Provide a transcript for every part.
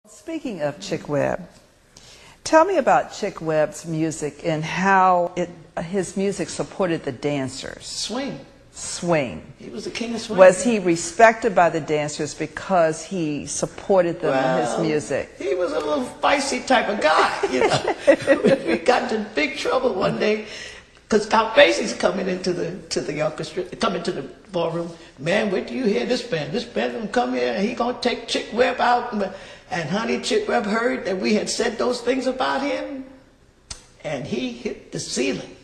Speaking of Chick Webb, tell me about Chick Webb's music and how his music supported the dancers. Swing. Swing. He was the king of swing. Was he respected by the dancers because he supported them in his music? He was a little feisty type of guy, you know. We got into big trouble one day because Count Basie's coming into the orchestra, coming to the ballroom. Man, wait till you hear this band. This band gonna come here and he gonna take Chick Webb out. And honey, Chick Webb heard that we had said those things about him, and he hit the ceiling.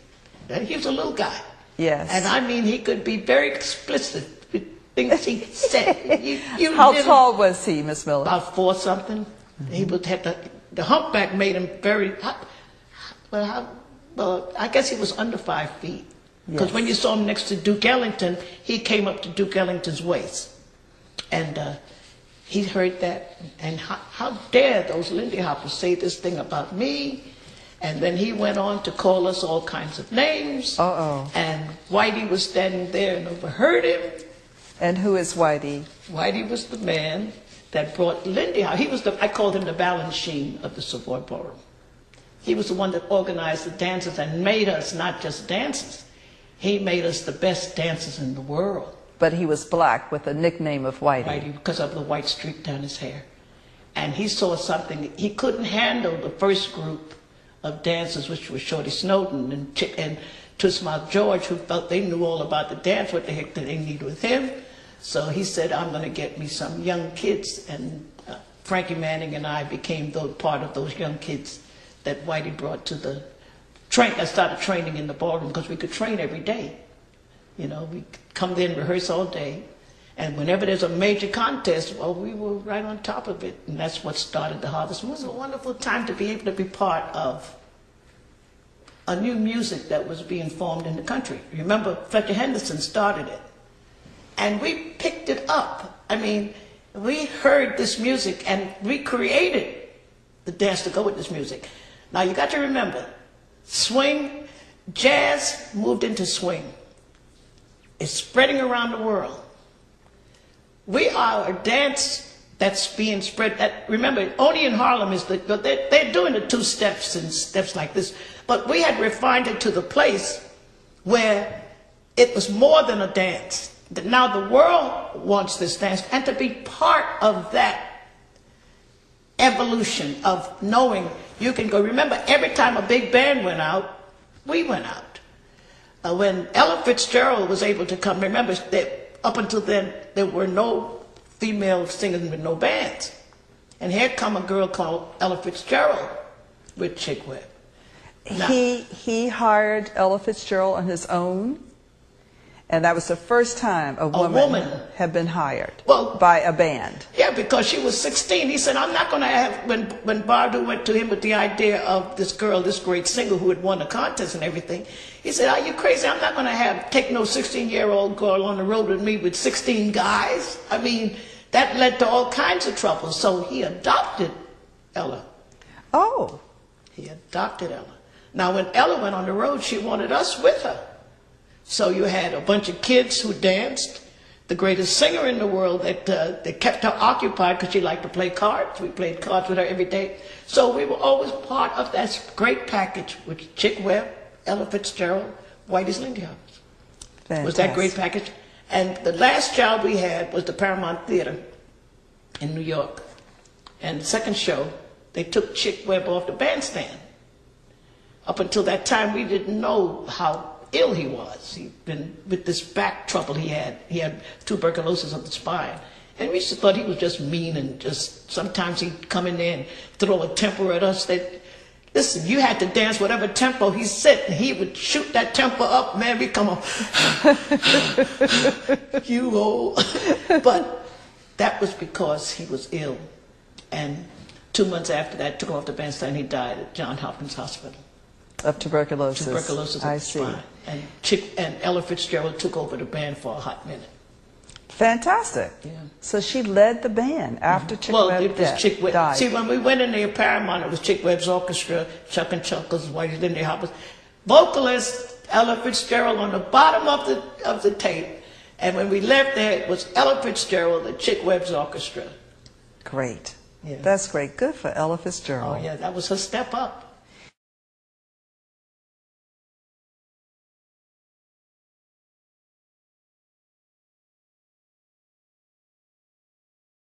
He was a little guy. Yes. And I mean, he could be very explicit with things he said. How tall was he, Miss Miller? About 4 something. He had the humpback made him very. Well, I guess he was under 5 feet. Because when you saw him next to Duke Ellington, he came up to Duke Ellington's waist, and he heard that, and how dare those Lindy hoppers say this thing about me? And then he went on to call us all kinds of names. And Whitey was standing there and overheard him. And who is Whitey? Whitey was the man that brought Lindy out. He was I called him the Balanchine of the Savoy Ballroom. He was the one that organized the dances and made us not just dancers. He made us the best dancers in the world. But he was black with a nickname of Whitey. Whitey, because of the white streak down his hair. And he saw something. He couldn't handle the first group of dancers, which was Shorty Snowden and Twistmouth George, who felt they knew all about the dance, what the heck did they need with him. So he said, I'm going to get me some young kids. And Frankie Manning and I became part of those young kids that Whitey brought to the I started training in the ballroom because we could train every day. You know, we come there and rehearse all day. And whenever there's a major contest, well, we were right on top of it. And that's what started the Harvest Moon. It was a wonderful time to be able to be part of a new music that was being formed in the country. Remember, Fletcher Henderson started it. And we picked it up. I mean, we heard this music and we created the dance to go with this music. Now, you got to remember, swing, jazz moved into swing. It's spreading around the world. We are a dance that's being spread. Remember, only in Harlem is they're doing the 2 steps and steps like this. But we had refined it to the place where it was more than a dance. That now the world wants this dance, and to be part of that evolution of knowing you can go. Remember, every time a big band went out, we went out. When Ella Fitzgerald was able to come, remember that up until then, there were no female singers with no bands. And here come a girl called Ella Fitzgerald with Chick Webb. Now, he hired Ella Fitzgerald on his own, and that was the first time a woman had been hired by a band. Yeah, because she was 16. He said, I'm not going to have, when Bardou went to him with the idea of this girl, this great singer who had won the contest and everything, he said, are you crazy? I'm not going to take no 16-year-old girl on the road with me with 16 guys. I mean, that led to all kinds of trouble. So he adopted Ella. Oh. He adopted Ella. Now, when Ella went on the road, she wanted us with her. So you had a bunch of kids who danced, the greatest singer in the world that kept her occupied because she liked to play cards. We played cards with her every day. So we were always part of that great package with Chick Webb, Ella Fitzgerald, Whitey's Lindy hoppers. Fantastic. Was that great package? And the last job we had was the Paramount Theater in New York. And the second show, they took Chick Webb off the bandstand. Up until that time, we didn't know how ill he was. He'd been with this back trouble he had. He had tuberculosis of the spine. And we just thought he was just mean and just, sometimes he'd come in there and throw a temper at us that, listen, you had to dance whatever tempo he set, and he would shoot that tempo up, man, we come on, you old. But that was because he was ill. And 2 months after that, took him off the bandstand, he died at Johns Hopkins Hospital. Of tuberculosis. Tuberculosis of the spine. And Ella Fitzgerald took over the band for a hot minute. Fantastic. Yeah. So she led the band after Chick Webb died. See, when we went in there, Paramount, it was Chick Webb's orchestra, Chuck and Chuckles, Whitey, Lindy hoppers. Vocalist Ella Fitzgerald on the bottom of the tape. And when we left there, it was Ella Fitzgerald and Chick Webb's orchestra. Great. Yeah. That's great. Good for Ella Fitzgerald. Oh, yeah, that was her step up.